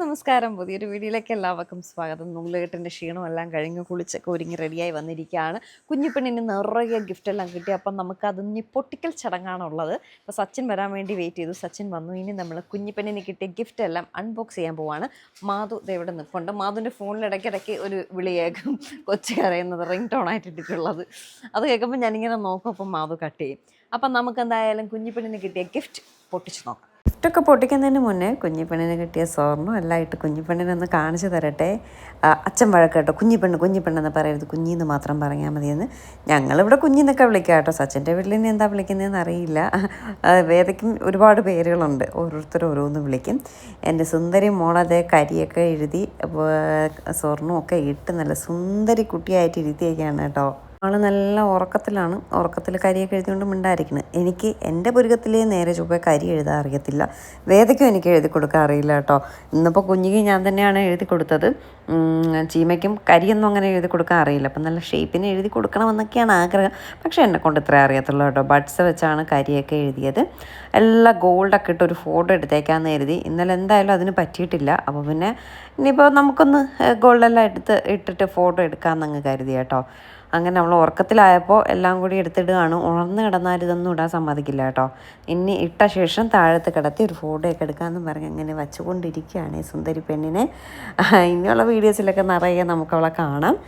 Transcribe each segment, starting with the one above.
നമസ്കാരം. പുതിയൊരു വീഡിയോയിലേക്ക് എല്ലാവർക്കും സ്വാഗതം. നൂലുകെട്ടിൻ്റെ ക്ഷീണമെല്ലാം കഴിഞ്ഞ് കുളിച്ചൊക്കെ ഒരുങ്ങി റെഡിയായി വന്നിരിക്കുകയാണ്. കുഞ്ഞിപ്പെണ്ണിന് നിറയെ ഗിഫ്റ്റെല്ലാം കിട്ടി. അപ്പം നമുക്കതൊന്ന് പൊട്ടിക്കൽ ചടങ്ങാണുള്ളത്. അപ്പോൾ സച്ചിൻ വരാൻ വേണ്ടി വെയിറ്റ് ചെയ്തു. സച്ചിൻ വന്നു. ഇനി നമ്മൾ കുഞ്ഞിപ്പെണ്ണിന് കിട്ടിയ ഗിഫ്റ്റ് എല്ലാം അൺബോക്സ് ചെയ്യാൻ പോവാണ്. മാധു ഇവിടെ നിൽപ്പുണ്ട്. മാധുവിൻ്റെ ഫോണിൽ ഇടയ്ക്കിടയ്ക്ക് ഒരു വിളി കേൾക്കും, കൊച്ചു കരയുന്നത്, റിംഗ് ടോൺ ആയിട്ട് ഇട്ടിട്ടുള്ളത്. അത് കേൾക്കുമ്പോൾ ഞാനിങ്ങനെ നോക്കും, അപ്പം മാധു കട്ട് ചെയ്യും. അപ്പം നമുക്ക് എന്തായാലും കുഞ്ഞിപ്പെണ്ണിന് കിട്ടിയ ഗിഫ്റ്റ് പൊട്ടിച്ച് നോക്കാം. ഗിഫ്റ്റൊക്കെ പൊട്ടിക്കുന്നതിന് മുന്നേ കുഞ്ഞിപ്പെണ്ണിന് കിട്ടിയ സ്വർണ്ണം എല്ലാം ഇട്ട് കുഞ്ഞിപ്പെണ്ണിനൊന്ന് കാണിച്ചു തരട്ടെ. അച്ഛൻ വഴക്ക് കേട്ടോ, കുഞ്ഞിപ്പെണ്ണെന്ന് പറയരുത്, കുഞ്ഞിന്ന് മാത്രം പറഞ്ഞാൽ മതിയെന്ന്. ഞങ്ങളിവിടെ കുഞ്ഞിന്നൊക്കെ വിളിക്കാം കേട്ടോ. സച്ചിൻ്റെ വീട്ടിൽ ഇനി എന്താ വിളിക്കുന്നതെന്ന് അറിയില്ല. വേദയ്ക്കും ഒരുപാട് പേരുകളുണ്ട്, ഓരോരുത്തരും ഓരോന്ന് വിളിക്കും. എൻ്റെ സുന്ദരി മോളതേ കരിയൊക്കെ എഴുതി സ്വർണ്ണമൊക്കെ ഇട്ട് നല്ല സുന്ദരി കുട്ടിയായിട്ട് ഇരുത്തിയൊക്കെയാണ് കേട്ടോ. ആൾ നല്ല ഉറക്കത്തിലാണ്. ഉറക്കത്തിൽ കരിയൊക്കെ എഴുതിക്കൊണ്ട് മിണ്ടായിരിക്കുന്നത്. എനിക്ക് എൻ്റെ പുരുകത്തിലേ നേരെ ചൊവ്വേ കരി എഴുതാൻ അറിയത്തില്ല. വേദയ്ക്കും എനിക്ക് എഴുതി കൊടുക്കാൻ അറിയില്ല കേട്ടോ. ഇന്നിപ്പോൾ കുഞ്ഞിക്ക് ഞാൻ തന്നെയാണ് എഴുതി കൊടുത്തത്. ചീമയ്ക്കും കരിയൊന്നും അങ്ങനെ എഴുതി കൊടുക്കാൻ അറിയില്ല. അപ്പം നല്ല ഷേപ്പിന് എഴുതി കൊടുക്കണമെന്നൊക്കെയാണ് ആഗ്രഹം. പക്ഷേ എന്നെക്കൊണ്ട് ഇത്രേ അറിയത്തുള്ളൂ കേട്ടോ. ബഡ്സ് വെച്ചാണ് കരിയൊക്കെ എഴുതിയത്. എല്ലാം ഗോൾഡൊക്കെ ഇട്ട് ഒരു ഫോട്ടോ എടുത്തേക്കാമെന്ന് കരുതി. ഇന്നലെ എന്തായാലും അതിന് പറ്റിയിട്ടില്ല. അപ്പോൾ പിന്നെ ഇനിയിപ്പോൾ നമുക്കൊന്ന് ഗോൾഡെല്ലാം ഇട്ടിട്ട് ഫോട്ടോ എടുക്കാമെന്നങ്ങ് കരുതി കേട്ടോ. അങ്ങനെ നമ്മൾ ഉറക്കത്തിലായപ്പോൾ എല്ലാം കൂടി എടുത്തിടുകയാണ്. ഉണർന്ന് കിടന്നാൽ ഇതൊന്നും ഇടാൻ സമ്മതിക്കില്ല കേട്ടോ. ഇനി ഇട്ട ശേഷം താഴത്ത് കിടത്തി ഒരു ഫോട്ടോയൊക്കെ എടുക്കാമെന്ന് പറഞ്ഞ് അങ്ങനെ വച്ചുകൊണ്ടിരിക്കുകയാണ് ഈ സുന്ദരി പെണ്ണിനെ. ഇനിയുള്ള വീഡിയോസിലൊക്കെ നിറയെ നമുക്കവളെ കാണാം.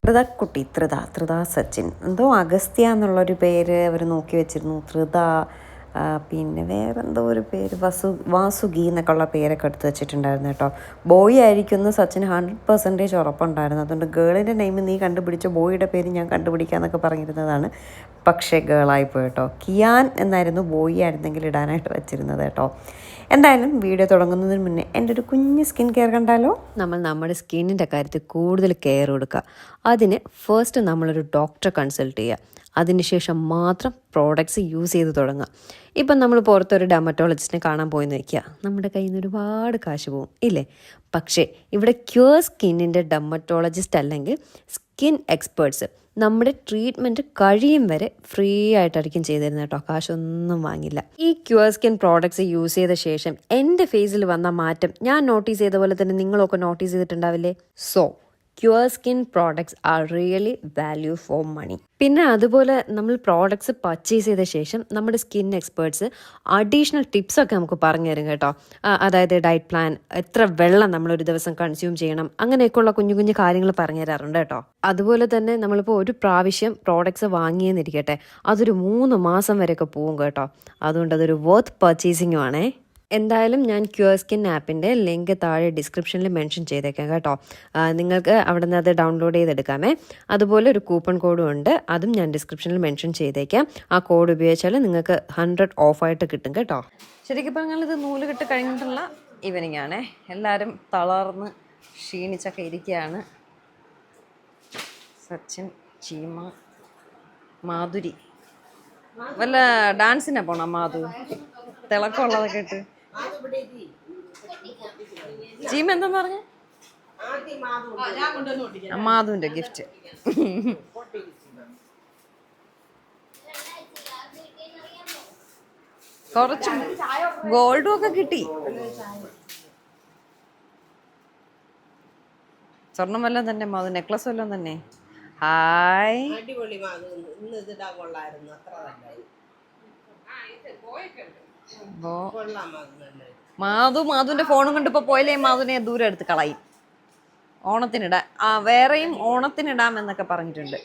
ധൃത സച്ചിൻ, എന്തോ അഗസ്ത്യ എന്നുള്ളൊരു പേര് അവർ നോക്കി വെച്ചിരുന്നു. പിന്നെ വേറെന്തോ ഒരു പേര് വാസുകി എന്നൊക്കെ ഉള്ള പേരൊക്കെ എടുത്ത് വെച്ചിട്ടുണ്ടായിരുന്നു കേട്ടോ. ബോയ് ആയിരിക്കും എന്ന് സച്ചിന് 100% ഉറപ്പുണ്ടായിരുന്നു. അതുകൊണ്ട് ഗേളിൻ്റെ നെയിം നീ കണ്ടുപിടിച്ച, ബോയിയുടെ പേര് ഞാൻ കണ്ടുപിടിക്കാമെന്നൊക്കെ പറഞ്ഞിരുന്നതാണ്. പക്ഷേ ഗേളായിപ്പോയി കേട്ടോ. കിയാൻ എന്നായിരുന്നു ബോയ് ആയിരുന്നെങ്കിൽ ഇടാനായിട്ട് വെച്ചിരുന്നത് കേട്ടോ. എന്തായാലും വീഡിയോ തുടങ്ങുന്നതിന് മുന്നേ എൻ്റെ ഒരു കുഞ്ഞ് സ്കിൻ കെയർ കണ്ടാലോ. നമ്മൾ നമ്മുടെ സ്കിന്നിൻ്റെ കാര്യത്തിൽ കൂടുതൽ കെയർ കൊടുക്കുക. അതിന് ഫസ്റ്റ് നമ്മളൊരു ഡോക്ടറെ കൺസൾട്ട് ചെയ്യുക. അതിനുശേഷം മാത്രം പ്രോഡക്റ്റ്സ് യൂസ് ചെയ്ത് തുടങ്ങുക. ഇപ്പം നമ്മൾ പുറത്തൊരു ഡെർമറ്റോളജിസ്റ്റിനെ കാണാൻ പോയെന്ന് വയ്ക്കുക, നമ്മുടെ കയ്യിൽ നിന്ന് ഒരുപാട് കാശ് പോകും ഇല്ലേ? പക്ഷേ ഇവിടെ ക്യൂർ സ്കിന്നിൻ്റെ ഡെർമറ്റോളജിസ്റ്റ് അല്ലെങ്കിൽ സ്കിൻ എക്സ്പേർട്സ് നമ്മുടെ ട്രീറ്റ്മെൻറ്റ് കഴിയും വരെ ഫ്രീ ആയിട്ടായിരിക്കും ചെയ്തു തരുന്നത് കേട്ടോ. കാശൊന്നും വാങ്ങില്ല. ഈ ക്യൂർ സ്കിൻ പ്രോഡക്ട്സ് യൂസ് ചെയ്ത ശേഷം എൻ്റെ ഫേസിൽ വന്ന മാറ്റം ഞാൻ നോട്ടീസ് ചെയ്ത പോലെ തന്നെ നിങ്ങളൊക്കെ നോട്ടീസ് ചെയ്തിട്ടുണ്ടാവില്ലേ? Cure skin products are really value for money. പിന്നെ അതുപോലെ നമ്മൾ പ്രോഡക്ട്സ് പർച്ചേസ് ചെയ്ത ശേഷം നമ്മുടെ സ്കിൻ എക്സ്പേർട്സ് അഡീഷണൽ ടിപ്സൊക്കെ നമുക്ക് പറഞ്ഞു തരും കേട്ടോ. അതായത് ഡയറ്റ് പ്ലാൻ, എത്ര വെള്ളം നമ്മളൊരു ദിവസം കൺസ്യൂം ചെയ്യണം, അങ്ങനെയൊക്കെയുള്ള കുഞ്ഞു കുഞ്ഞു കാര്യങ്ങൾ പറഞ്ഞു തരാറുണ്ട് കേട്ടോ. അതുപോലെ തന്നെ നമ്മളിപ്പോൾ ഒരു പ്രാവശ്യം പ്രോഡക്ട്സ് വാങ്ങിയെന്നിരിക്കട്ടെ, അതൊരു 3 മാസം വരെയൊക്കെ പോകും കേട്ടോ. അതുകൊണ്ട് അതൊരു വർത്ത് പർച്ചേസിങ്ങും ആണേ. എന്തായാലും ഞാൻ ക്യൂർ സ്കിൻ ആപ്പിൻ്റെ ലിങ്ക് താഴെ ഡിസ്ക്രിപ്ഷനിൽ മെൻഷൻ ചെയ്തേക്കാം കേട്ടോ. നിങ്ങൾക്ക് അവിടെ നിന്ന് അത് ഡൗൺലോഡ് ചെയ്തെടുക്കാമേ. അതുപോലെ ഒരു കൂപ്പൺ കോഡും ഉണ്ട്, അതും ഞാൻ ഡിസ്ക്രിപ്ഷനിൽ മെൻഷൻ ചെയ്തേക്കാം. ആ കോഡ് ഉപയോഗിച്ചാൽ നിങ്ങൾക്ക് 100 ഓഫായിട്ട് കിട്ടും കേട്ടോ. ശരിക്കും പറഞ്ഞാൽ ഇത് നൂലുകെട്ട് കഴിഞ്ഞിട്ടുള്ള ഈവനിങ് ആണേ. എല്ലാവരും തളർന്ന് ക്ഷീണിച്ചൊക്കെ ഇരിക്കുകയാണ്. സച്ചിൻ, ചീമ, മാധുരി. വല്ല ഡാൻസിനാ പോണം മാധു? തിളക്കമുള്ളതൊക്കെ ഇട്ട്. ചീമ എന്താന്ന് പറഞ്ഞ? മാധുവിന്റെ ഗിഫ്റ്റ്. കുറച്ച് ഗോൾഡും ഒക്കെ കിട്ടി. സ്വർണം വല്ലതും തന്നെ മാധു, നെക്ലസ് വല്ലതും തന്നെ. ഹായ്, മാധുവിന്റെ ഫോണും കൊണ്ട് ഇപ്പൊ പോയില്ലേ? മാധുവിനെ ദൂരെ എടുത്ത് കളയും. ഓണത്തിനിടാൻ വേറെയും ഓണത്തിനിടാമെന്നൊക്കെ പറഞ്ഞിട്ടുണ്ട്.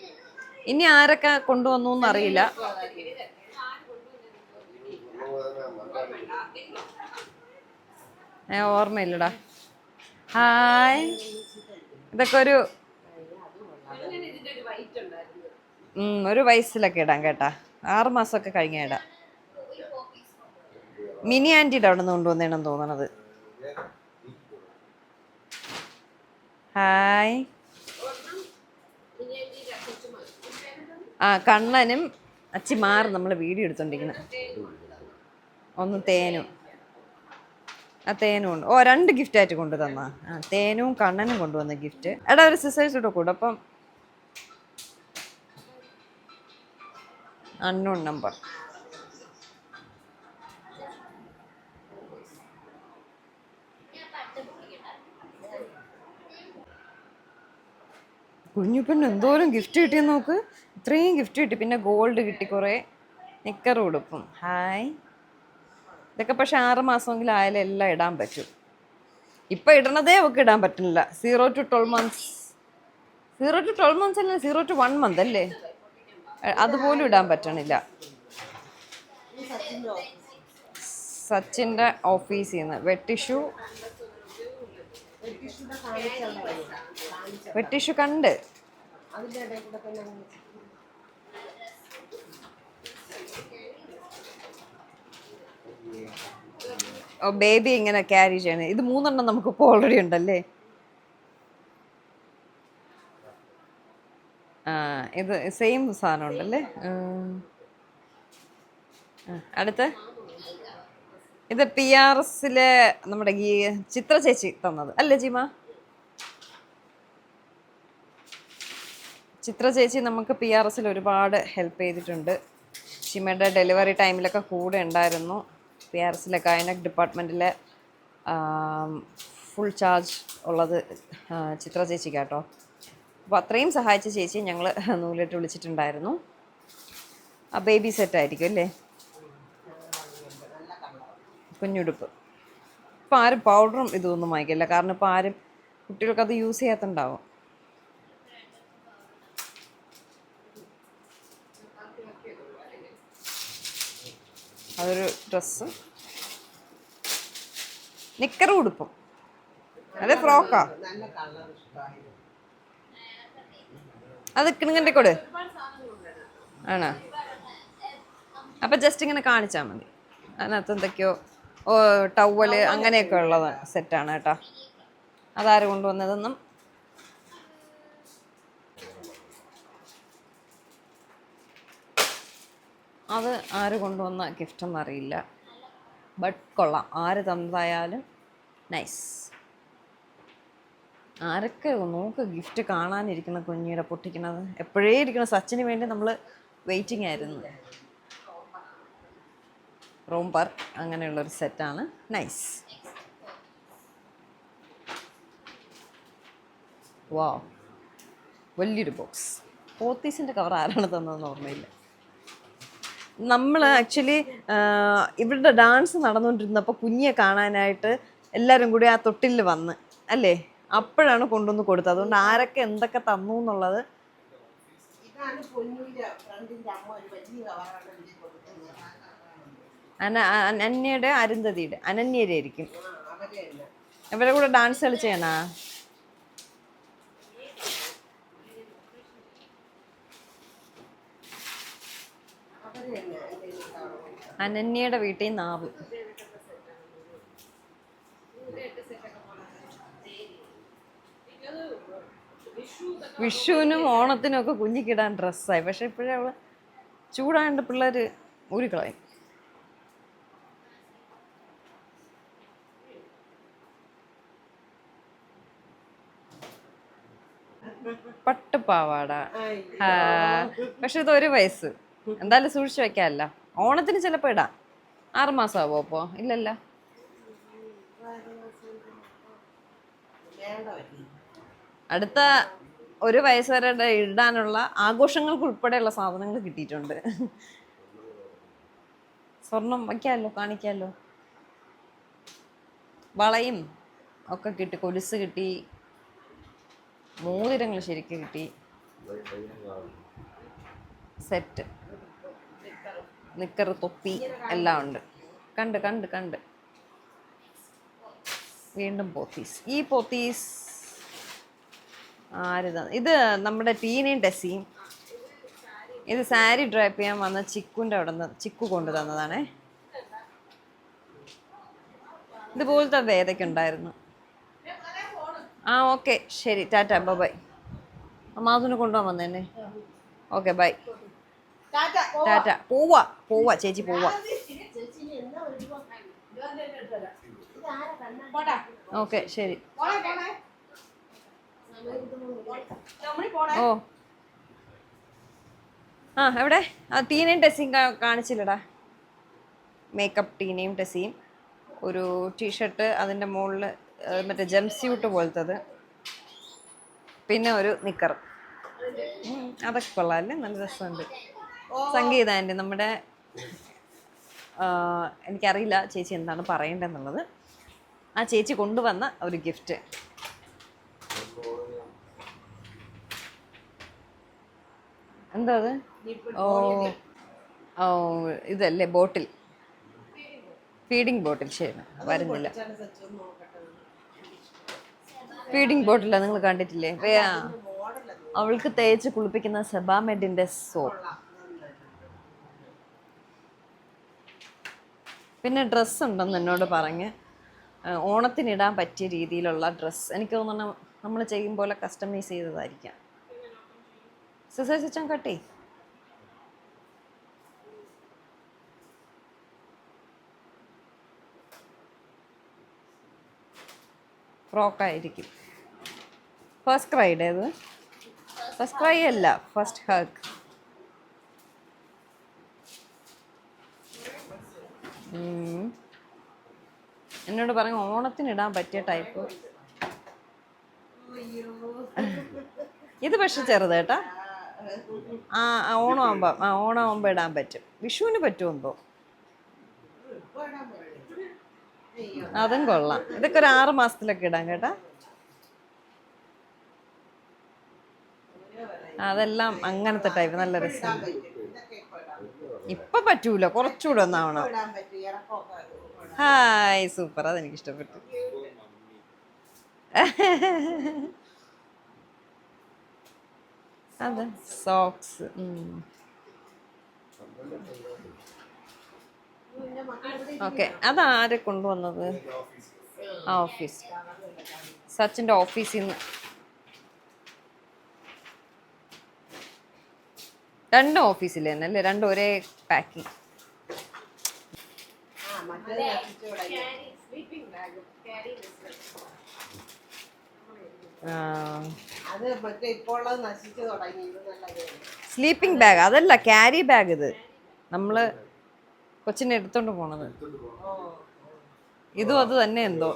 ഇനി ആരൊക്കെ കൊണ്ടുവന്നു എന്നറിയില്ല. ഓർമ്മയില്ലടാ. ഹായ്, ഇതൊക്കെ ഒരു വയസ്സിലൊക്കെ ഇടാം കേട്ടാ. 6 മാസമൊക്കെ കഴിഞ്ഞ ഇടാം. മിനി ആൻറ്റിയുടെ അവിടെ നിന്ന് കൊണ്ടുവന്നേണെന്ന് തോന്നണത്. ഹായ്. കണ്ണനും അച്ചി മാറി നമ്മൾ വീഡിയോ എടുത്തോണ്ടിരിക്കുന്നത്. ഒന്ന് തേനും. തേനും ഉണ്ട്. 2 ഗിഫ്റ്റ് ആയിട്ട് കൊണ്ടു തന്നാ. തേനും കണ്ണനും കൊണ്ടുവന്ന ഗിഫ്റ്റ്. എടാ ഒരു സിസേഴ്സ് ഇട്ടോ കൂടെ. അപ്പം അൺനോൺ നമ്പർ. കുഞ്ഞുപെണ്ണ് എന്തോരം ഗിഫ്റ്റ് കിട്ടിയെന്ന് നോക്ക്. ഇത്രയും ഗിഫ്റ്റ് കിട്ടി. പിന്നെ ഗോൾഡ് കിട്ടി, കുറേ നിക്കർ ഉടുപ്പും. ഹായ്. ഇതൊക്കെ പക്ഷെ 6 മാസമെങ്കിലും ആയാലും എല്ലാം ഇടാൻ പറ്റും. ഇപ്പം ഇടണതേ അവൾക്ക് ഇടാൻ പറ്റില്ല. 0 to 12 months. 0 to 12 months അല്ലേ, 0 to 1 month അല്ലേ, അതുപോലും ഇടാൻ പറ്റണില്ല. സച്ചിൻ്റെ ഓഫീസിൽ നിന്ന് വെട്ടിഷു കണ്ട്. ഓ, ബേബി ഇങ്ങനെ ക്യാരി ചെയ്യണേ. ഇത് 3 നമുക്കിപ്പോൾ ഓൾറെഡി ഉണ്ടല്ലേ. ആ, ഇത് സെയിം സാധനം ഉണ്ടല്ലേ. അടുത്ത് ഇത് PRSലെ നമ്മുടെ ഈ ചിത്ര ചേച്ചി തന്നത് അല്ലേ ജിമ? ചിത്ര ചേച്ചി നമുക്ക് PRSൽ ഒരുപാട് ഹെൽപ്പ് ചെയ്തിട്ടുണ്ട്. ഷിമയുടെ ഡെലിവറി ടൈമിലൊക്കെ കൂടെ ഉണ്ടായിരുന്നു. PRSലെ ഗൈനക് ഡിപ്പാർട്ട്മെൻറ്റിലെ ഫുൾ ചാർജ് ഉള്ളത് ചിത്ര ചേച്ചി കേട്ടോ. അപ്പോൾ അത്രയും സഹായിച്ച ചേച്ചി ഞങ്ങൾ നൂലിട്ട് വിളിച്ചിട്ടുണ്ടായിരുന്നു. ആ ബേബി സെറ്റായിരിക്കും അല്ലേ, കുഞ്ഞുടുപ്പ്. ഇപ്പം ആരും പൗഡറും ഇതൊന്നും വാങ്ങിക്കില്ല, കാരണം ഇപ്പം ആരും കുട്ടികൾക്ക് അത് യൂസ് ചെയ്യാത്തുണ്ടാവും. അതൊരു ഡ്രസ്സ്, നിക്കറും ഉടുപ്പും. അതെ, ഫ്രോക്കാ. അത് കിണങ്ങൻ്റെ കൊട് ആണോ? അപ്പം ജസ്റ്റ് ഇങ്ങനെ കാണിച്ചാൽ മതി. അതിനകത്ത് എന്തൊക്കെയോ ടവല് അങ്ങനെയൊക്കെ ഉള്ളത് സെറ്റാണ് കേട്ടോ. അതാര് കൊണ്ടുവന്നതെന്നും അത് ആര് കൊണ്ടുവന്ന ഗിഫ്റ്റൊന്നും അറിയില്ല. ബട്ട് കൊള്ളാം, ആര് തന്നതായാലും നൈസ്. ആരൊക്കെ നോക്ക് ഗിഫ്റ്റ് കാണാനിരിക്കുന്ന കുഞ്ഞിയുടെ പൊട്ടിക്കണത്. എപ്പോഴേ ഇരിക്കണം. സച്ചിന് വേണ്ടി നമ്മൾ വെയിറ്റിംഗ് ആയിരുന്നു. റോംപർ അങ്ങനെയുള്ളൊരു സെറ്റാണ്. നൈസ്. വാ, വലിയൊരു ബോക്സ്. പോത്തീസിൻ്റെ കവർ ആരാണ് തന്നതെന്ന് ഓർമ്മയില്ല. നമ്മൾ ആക്ച്വലി ഇവരുടെ ഡാൻസ് നടന്നുകൊണ്ടിരുന്നപ്പോൾ കുഞ്ഞിയെ കാണാനായിട്ട് എല്ലാവരും കൂടി ആ തൊട്ടിൽ വന്ന് അല്ലേ, അപ്പോഴാണ് കൊണ്ടുവന്ന് കൊടുത്തത്. അതുകൊണ്ട് ആരൊക്കെ എന്തൊക്കെ തന്നു എന്നുള്ളത്. അനന്യയുടെ അരുന്ധതിയുടെ അനന്യയുടെ ആയിരിക്കും. ഇവരെ കൂടെ ഡാൻസ് കളിച്ചേണാ. അനന്യയുടെ വീട്ടിൽ നാവ്. വിഷുവിനും ഓണത്തിനും ഒക്കെ കുഞ്ഞിക്കിടാൻ ഡ്രസ്സായി. പക്ഷെ ഇപ്പോഴേ അവള് ചൂടാണ്ട് പിള്ളേർ ഊരിക്കളയും. പട്ടുപാവാട. പക്ഷെ ഇത് 1 വയസ്സ്. എന്തായാലും സൂക്ഷിച്ചു വെക്കാമല്ലോ. ഓണത്തിന് ചിലപ്പോൾ ഇടാം. 6 മാസം ആവോ അപ്പോൾ? ഇല്ലല്ല. അടുത്ത 1 വയസ്സ് വരെ ഇടാനുള്ള ആഘോഷങ്ങൾക്ക് ഉൾപ്പെടെയുള്ള സാധനങ്ങൾ കിട്ടിയിട്ടുണ്ട്. സ്വർണം വയ്ക്കാമല്ലോ, കാണിക്കാമല്ലോ. വളയും ഒക്കെ കിട്ടി, കൊലുസ് കിട്ടി, മോതിരങ്ങൾ ശരിക്കും കിട്ടി, സെറ്റ്, നിക്കർ, തൊപ്പി എല്ലാം ഉണ്ട്. കണ്ട് കണ്ട് കണ്ട് വീണ്ടും പോത്തീസ്. ഈ പോത്തീസ് ആരിതാ? ഇത് നമ്മുടെ ടീനയും ടെസ്സിയും. ഇത് സാരി ഡ്രൈപ്പ് ചെയ്യാൻ വന്ന ചിക്കുൻ്റെ അവിടെ നിന്ന് ചിക്കു കൊണ്ടു തന്നതാണേ. ഇതുപോലത്തെ വേദയ്ക്ക് ഉണ്ടായിരുന്നു. ആ ഓക്കെ, ശരി, ടാറ്റ, ബൈ. മാധുവിനെ കൊണ്ടുപോകാൻ വന്നേന്നെ. Okay, by, Tata. പോവാ ചേച്ചി, പോവാ. ഓക്കെ, ശരി. ഓ ആ, എവിടെ? ആ ടീനയും ടെസ്സിയും കാണിച്ചില്ലടാ. മേക്കപ്പ് ടീനയും ടെസ്സിയും. ഒരു ടീഷർട്ട്, അതിൻ്റെ മുകളിൽ മറ്റേ ജംസ്യൂട്ട് പോലത്തത്, പിന്നെ ഒരു നിക്കർ. അതൊക്കെ കൊള്ളാല്ലേ, നല്ല രസമുണ്ട്. സംഗീത ആൻറ്റി നമ്മുടെ എനിക്കറിയില്ല ചേച്ചി എന്താണ് പറയേണ്ടതെന്നുള്ളത്. ആ ചേച്ചി കൊണ്ടുവന്ന ഒരു ഗിഫ്റ്റ്. എന്താ അത്? ഓ ഓ ഇതല്ലേ ബോട്ടിൽ, ഫീഡിങ് ബോട്ടിൽ. ശരി, വരുന്നില്ല. ഫീഡിങ് ബോട്ടിലാ, നിങ്ങൾ കണ്ടിട്ടില്ലേ? അവൾക്ക് തേച്ച് കുളിപ്പിക്കുന്ന സെബാമെഡിന്റെ സോപ്പ്. പിന്നെ ഡ്രസ്സ് ഉണ്ടെന്ന് എന്നോട് പറഞ്ഞ്, ഓണത്തിനിടാൻ പറ്റിയ രീതിയിലുള്ള ഡ്രസ്സ്. എനിക്ക് തോന്നുന്നു നമ്മൾ ചെയ്യും പോലെ കസ്റ്റമൈസ് ചെയ്തതായിരിക്കാം. സിസ്റ്റം കട്ടി ഫ്രോക്കായിരിക്കും. ഫസ്റ്റ് ക്രൈഡ് ഏത്? ഫസ്റ്റ് ക്രൈ അല്ല, ഫസ്റ്റ് ഹഗ്. എന്നോട് പറഞ്ഞു ഓണത്തിനിടാൻ പറ്റിയ ടൈപ്പ്. ഇത് പക്ഷെ ചെറുതേട്ടാ. ഓണമാകുമ്പോ ഇടാൻ പറ്റും. വിഷുവിന് പറ്റുമെന്തോ. അതും കൊള്ളാം. ഇതൊക്കെ ഒരു 6 മാസത്തിലൊക്കെ ഇടാം കേട്ടാ. അതെല്ലാം അങ്ങനത്തെ ടൈപ്പ്, നല്ല രസം. ഇപ്പൊ പറ്റൂല, കുറച്ചുകൂടെ ഒന്നാവണം. ഹായ്, സൂപ്പർ, അതെനിക്ക് ഇഷ്ടപ്പെട്ടു. അതെ, സോക്സ്. ഓക്കെ, അതാരെ കൊണ്ടുവന്നത്? ആ, ഓഫീസ്, സച്ചിൻ്റെ ഓഫീസിൽ നിന്ന്. 2 ഓഫീസിൽ തന്നെ അല്ലേ? 2 ഒരേ പാക്കിങ്. സ്ലീപ്പിംഗ് ബാഗ് അതല്ല, ക്യാരി ബാഗ്. ഇത് നമ്മള് കൊച്ചിനെ എടുത്തോണ്ട് പോണത്. ഇതും അത് തന്നെ എന്തോ.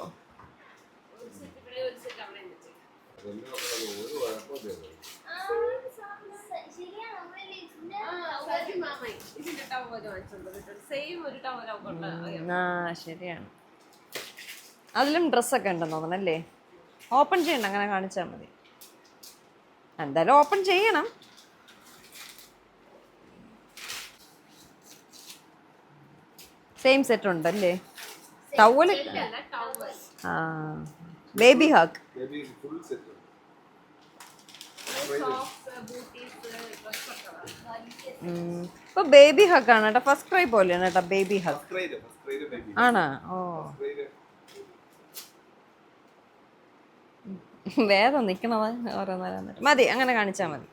ശരിയാണ്. അതിലും ഡ്രസ്സൊക്കെ ഉണ്ടെന്ന് തോന്നണല്ലേ? ഓപ്പൺ ചെയ്യണ്ട, അങ്ങനെ കാണിച്ചാൽ മതി. എന്തായാലും ഓപ്പൺ ചെയ്യണം. സെയിം സെറ്റ് ഉണ്ടല്ലേ? ടവല്. Baby hug. ഇപ്പൊ ബേബി ഹഗ് ആണ് കേട്ടോ. ഫസ്റ്റ് ക്രൈ പോലെയാണ് കേട്ടോ ബേബി ഹഗ്. ആണോ? ഓ, വേദം നിക്കണത് ഓരോന്നോരോന്നിട്ട് മതി, അങ്ങനെ കാണിച്ചാൽ മതി.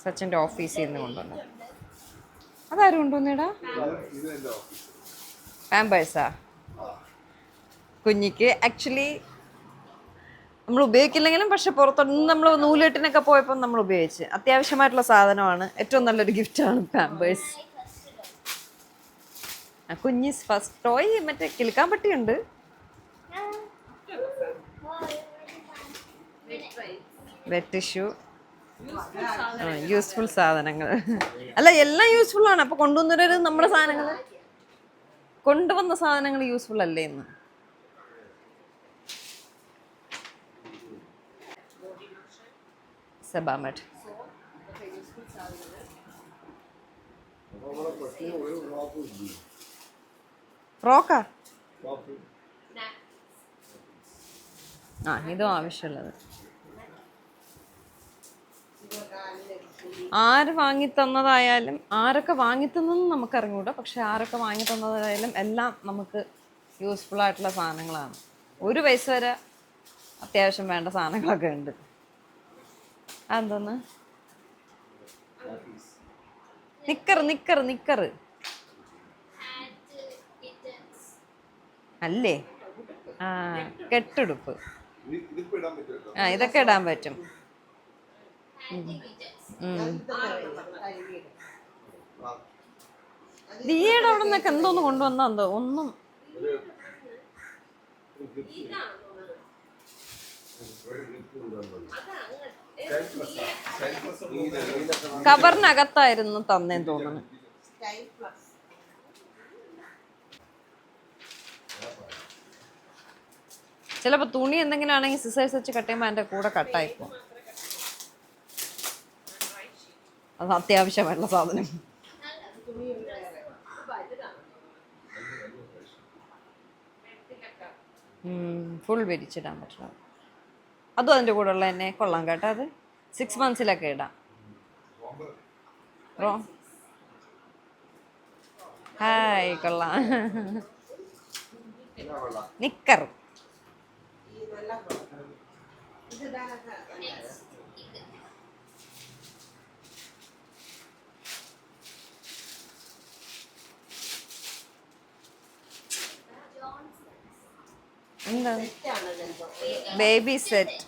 സച്ചിൻ്റെ ഓഫീസിൽ നിന്ന് കൊണ്ടുവന്നു. അതാരും കൊണ്ടുവന്നേടാ? പാമ്പേഴ്സാ കുഞ്ഞിക്ക്. ആക്ച്വലി നമ്മൾ ഉപയോഗിക്കില്ലെങ്കിലും, പക്ഷെ പുറത്തൊന്നും നമ്മൾ നൂലുകെട്ടിനൊക്കെ പോയപ്പോൾ നമ്മൾ ഉപയോഗിച്ച് അത്യാവശ്യമായിട്ടുള്ള സാധനമാണ്. ഏറ്റവും നല്ലൊരു ഗിഫ്റ്റാണ് പാമ്പേഴ്സ്. കുഞ്ഞീസ് ഫസ്റ്റ് ടോയ് മറ്റേ കിളിക്കാൻ പട്ടിയുണ്ട്. വെറ്റ് ടിഷ്യൂ, യൂസ്ഫുൾ സാധനങ്ങൾ. അല്ല, എല്ലാം യൂസ്ഫുൾ ആണ്. അപ്പൊ കൊണ്ടുവന്നൊരു നമ്മുടെ സാധനങ്ങൾ, കൊണ്ടുവന്ന സാധനങ്ങൾ യൂസ്ഫുൾ അല്ലേ ഇന്ന്? സെബാമെഡ്. ഫ്രോക്കാ? ഇതും ആവശ്യമുള്ളത്. ആര് വാങ്ങിത്തന്നതായാലും, ആരൊക്കെ വാങ്ങിത്തന്നെന്ന് നമുക്ക് അറിഞ്ഞൂടാ, പക്ഷെ ആരൊക്കെ വാങ്ങിത്തന്നതായാലും എല്ലാം നമുക്ക് യൂസ്ഫുൾ ആയിട്ടുള്ള സാധനങ്ങളാണ്. ഒരു പൈസ വരെ അത്യാവശ്യം വേണ്ട സാധനങ്ങളൊക്കെ ഉണ്ട്. അതെന്തോന്ന്? നിക്കറ് അല്ലേ? കെട്ടുടുപ്പ്. ഇതൊക്കെ ഇടാൻ പറ്റും. ദിയയുടെ അവിടെ നിന്നൊക്കെ എന്തോന്ന് കൊണ്ടുവന്നാ എന്തോ ഒന്നും. കവറിനകത്തായിരുന്നു തന്നേന്ന് തോന്നുന്നു. ചിലപ്പോ തുണി എന്തെങ്കിലും ആണെങ്കിൽ സിസേഴ്സ് വെച്ച് കട്ട് ചെയ്യുമ്പോൾ അതിന്റെ കൂടെ കട്ടായിപ്പോ. അത് അത്യാവശ്യമായിട്ടുള്ള സാധനം. ഫുൾ വിരിച്ചിടാൻ പറ്റില്ല. അതും അതിൻ്റെ കൂടെ ഉള്ള തന്നെ കൊള്ളാം കേട്ടോ. അത് 6 months ഇടാം. ഹായ് കൊള്ളാം. നിക്കർ എന്താ ബേബി സെറ്റ്.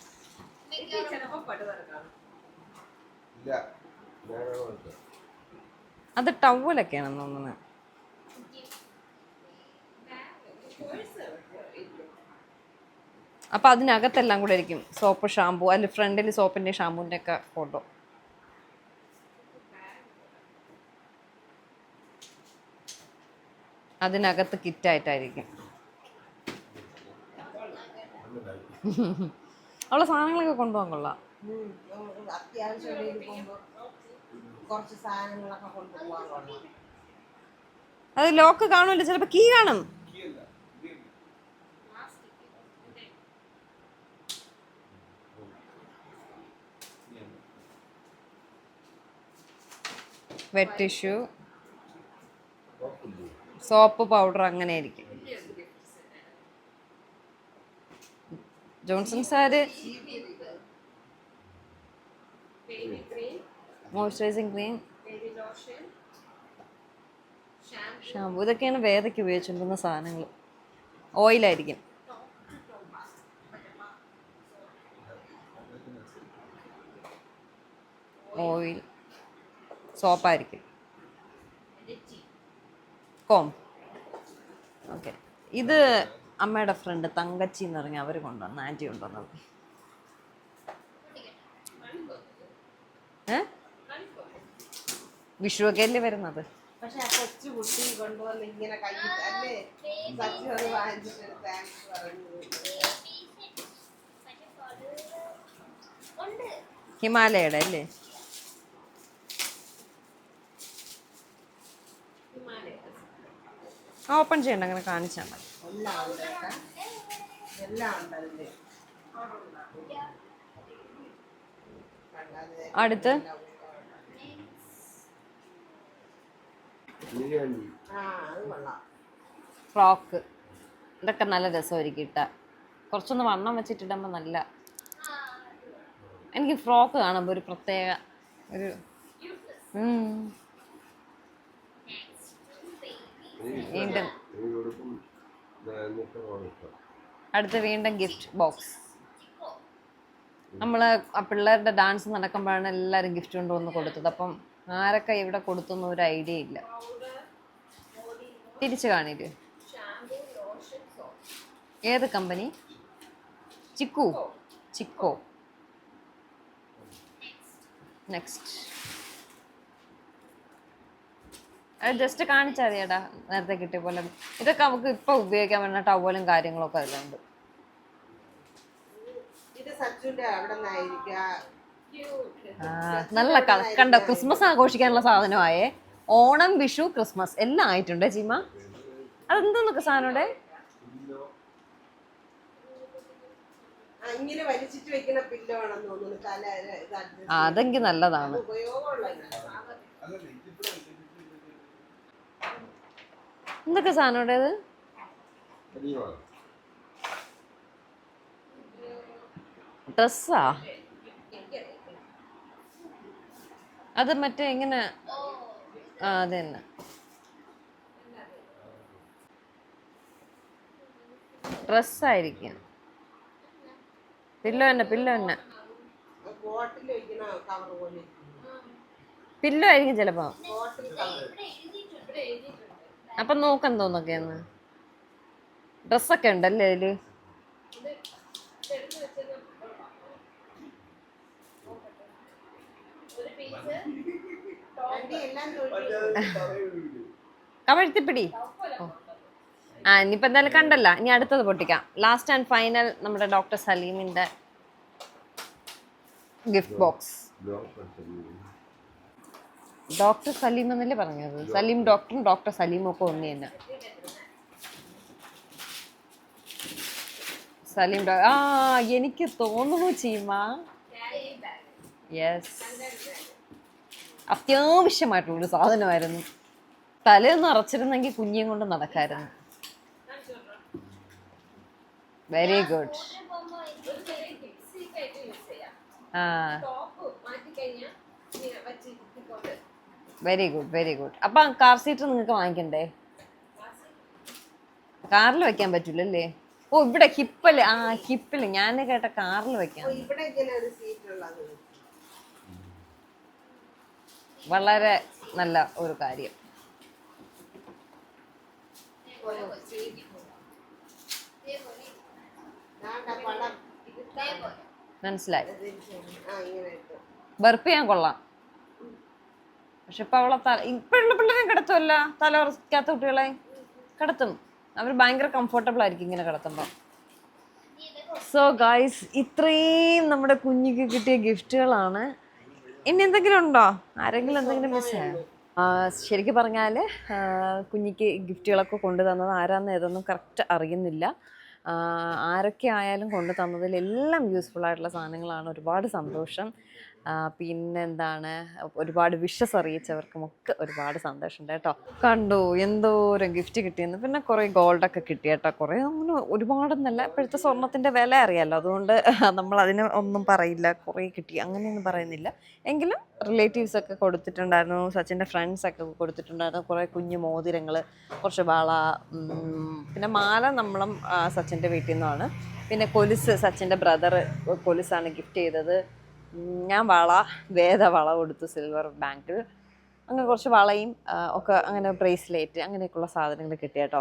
അത് ടവലൊക്കെയാണെന്ന് തോന്നുന്നത്. അപ്പൊ അതിനകത്തെല്ലാം കൂടെ ആയിരിക്കും സോപ്പ്, ഷാമ്പു. അതിൽ ഫ്രണ്ടിൽ സോപ്പിന്റെ ഷാമ്പൂന്റെ ഒക്കെ ഫോട്ടോ. അതിനകത്ത് കിറ്റായിട്ടായിരിക്കും. അവളെ സാധനങ്ങളൊക്കെ കൊണ്ടുപോകാൻ കൊള്ളാം. അത് ലോക്ക് കാണുമല്ലോ, ചിലപ്പോ കീ കാണും. വെറ്റ് ടിഷ്യൂ, സോപ്പ്, പൗഡർ, അങ്ങനെ ആയിരിക്കും. Johnson sir moisturising cream, shampoo, ഇതൊക്കെയാണ് വേദയ്ക്ക് ഉപയോഗിച്ചുകൊണ്ടിരുന്ന സാധനങ്ങൾ. ഓയിലായിരിക്കും. ഓയിൽ, സോപ്പായിരിക്കും. കോം. ഓക്കെ, ഇത് അമ്മയുടെ ഫ്രണ്ട് തങ്കച്ചി എന്ന് പറഞ്ഞാൽ അവർ കൊണ്ടുവന്നു, ആൻറ്റി കൊണ്ടുവന്നത്. വിഷുവൊക്കെ അല്ലേ വരുന്നത്. ഹിമാലയയുടെ അല്ലേ? ഓപ്പൺ ചെയ്യണ്ട, അങ്ങനെ കാണിച്ചാൽ മതി. അടുത്ത് ഫ്രോക്ക്. ഇതൊക്കെ നല്ല രസമായിരിക്കും ഇട്ട. കുറച്ചൊന്ന് വണ്ണം വെച്ചിട്ടിടുമ്പോൾ നല്ല. എനിക്ക് ഫ്രോക്ക് കാണുമ്പോൾ ഒരു പ്രത്യേക ഒരു വീണ്ടും അടുത്ത് വീണ്ടും ഗിഫ്റ്റ് ബോക്സ്. നമ്മള് പിള്ളേരുടെ ഡാൻസ് നടക്കുമ്പോഴാണ് എല്ലാവരും ഗിഫ്റ്റ് കൊണ്ടുവന്ന് കൊടുത്തത്. അപ്പം ആരൊക്കെ ഇവിടെ കൊടുത്തൊന്നും ഒരു ഐഡിയ ഇല്ല. തിരിച്ചു കാണില്ലേ? ഏത് കമ്പനി? ചിക്കു, ചിക്കോ. നെക്സ്റ്റ് അത് ജസ്റ്റ് കാണിച്ചാൽ മതിയേടാ, നേരത്തെ കിട്ടിയ പോലെ. ഇതൊക്കെ നമുക്ക് ഇപ്പൊ ഉപയോഗിക്കാൻ പറ്റുന്ന ടവലും കാര്യങ്ങളൊക്കെ അതിലുണ്ട്. നല്ല കണ്ട ക്രിസ്മസ് ആഘോഷിക്കാനുള്ള സാധനമായേ. ഓണം, വിഷു, ക്രിസ്മസ് എല്ലാം ആയിട്ടുണ്ട്. ചീമ അതെന്തോന്നൊക്കെ സാധനം അതെങ്കിൽ നല്ലതാണ്. എന്തൊക്കെ സാധനം ഡ്രസ്സാ? അത് മറ്റേ എങ്ങനെ? അത് തന്നെ. ഡ്രസ്സായിരിക്കും. പില്ലോ തന്നെ, പില്ലോ തന്നെ. പില്ലോ ആയിരിക്കും ചിലപ്പോ. അപ്പൊ നോക്കാൻ തോന്നൊക്കെയാണ്. ഡ്രസ്സൊക്കെ ഉണ്ടല്ലേ അതില്? കവഴ്ത്തിപ്പിടി. ഇനിയിപ്പോൾ എന്തായാലും കണ്ടല്ല, ഇനി അടുത്തത് പൊട്ടിക്കാം. ലാസ്റ്റ് ആൻഡ് ഫൈനൽ നമ്മുടെ ഡോക്ടർ സലീമിന്റെ ഗിഫ്റ്റ് ബോക്സ്. ഡോക്ടർ സലീം എന്നല്ലേ പറഞ്ഞത്? സലീം ഡോക്ടറും ഡോക്ടർ സലീമും ഒക്കെ ഒന്ന് തന്നെ. സലീം എനിക്ക് തോന്നുന്നു ചീമ. യെസ്, അത്യാവശ്യമായിട്ടുള്ളൊരു സാധനമായിരുന്നു. തലയൊന്നും അറച്ചിരുന്നെങ്കിൽ കുഞ്ഞിയും കൊണ്ട് നടക്കായിരുന്നു. Very good. Very good, very good. അപ്പൊ കാർ സീറ്റ് നിങ്ങൾക്ക് വാങ്ങിക്കണ്ടേ? കാറിൽ വെക്കാൻ പറ്റൂലല്ലേ? ഓ, ഇവിടെ ഹിപ്പില്. ഹിപ്പില് ഞാൻ കേട്ട കാറിൽ വെക്കാം. വളരെ നല്ല ഒരു കാര്യം. മനസ്സിലായി. ബർപ്പ് ചെയ്യാൻ കൊള്ളാം. പക്ഷെ ഇപ്പൊ അവളെ ഇപ്പോഴുള്ള പിള്ളേരെ കിടത്തുമല്ല, തല ഉറക്കാത്ത കുട്ടികളെ കിടത്തും. അവർ ഭയങ്കര കംഫർട്ടബിൾ ആയിരിക്കും ഇങ്ങനെ കിടത്തുമ്പോ. സോ ഗൈസ്, ഇത്രയും നമ്മുടെ കുഞ്ഞിക്ക് കിട്ടിയ ഗിഫ്റ്റുകളാണ്. ഇനി എന്തെങ്കിലും ഉണ്ടോ? ആരെങ്കിലും എന്തെങ്കിലും മിസ്സായോ? ശരിക്കും പറഞ്ഞാൽ കുഞ്ഞിക്ക് ഗിഫ്റ്റുകളൊക്കെ കൊണ്ടു തന്നത് ആരാന്ന് ഏതൊന്നും കറക്റ്റ് അറിയുന്നില്ല. ആരൊക്കെ ആയാലും കൊണ്ടു തന്നതിലെല്ലാം യൂസ്ഫുൾ ആയിട്ടുള്ള സാധനങ്ങളാണ്. ഒരുപാട് സന്തോഷം. പിന്നെന്താണ്, ഒരുപാട് വിഷസ് അറിയിച്ചവർക്കുമൊക്കെ ഒരുപാട് സന്തോഷമുണ്ട് കേട്ടോ. കണ്ടു എന്തോരം ഗിഫ്റ്റ് കിട്ടിയെന്ന്. പിന്നെ കുറേ ഗോൾഡൊക്കെ കിട്ടി കേട്ടോ. കുറേ അങ്ങനെ ഒരുപാടൊന്നല്ല. ഇപ്പോഴത്തെ സ്വർണത്തിൻ്റെ വില അറിയാമല്ലോ, അതുകൊണ്ട് നമ്മൾ അതിന് ഒന്നും പറയില്ല. കുറേ കിട്ടി അങ്ങനെയൊന്നും പറയുന്നില്ല. എങ്കിലും റിലേറ്റീവ്സൊക്കെ കൊടുത്തിട്ടുണ്ടായിരുന്നു, സച്ചിൻ്റെ ഫ്രണ്ട്സൊക്കെ കൊടുത്തിട്ടുണ്ടായിരുന്നു. കുറേ കുഞ്ഞു മോതിരങ്ങൾ, കുറച്ച് വള, പിന്നെ മാല നമ്മളും സച്ചിൻ്റെ വീട്ടിൽ നിന്നാണ്. പിന്നെ കൊലുസ്, സച്ചിൻ്റെ ബ്രദർ കൊലുസാണ് ഗിഫ്റ്റ് ചെയ്തത്. ഞാൻ വേദ വള കൊടുത്തു, സിൽവർ ബാങ്കിൾ. അങ്ങനെ കുറച്ച് വളയും ഒക്കെ, അങ്ങനെ ബ്രേസ്ലെറ്റ്, അങ്ങനെയൊക്കെയുള്ള സാധനങ്ങൾ കിട്ടിയ കേട്ടോ.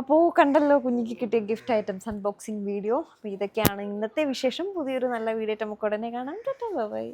അപ്പോൾ കണ്ടല്ലോ കുഞ്ഞിക്ക് കിട്ടിയ ഗിഫ്റ്റ് ഐറ്റംസ് അൺബോക്സിങ് വീഡിയോ. അപ്പോൾ ഇതൊക്കെയാണ് ഇന്നത്തെ വിശേഷം. പുതിയൊരു നല്ല വീഡിയോ ആയിട്ട് നമുക്ക് ഉടനെ കാണാം. ബൈ.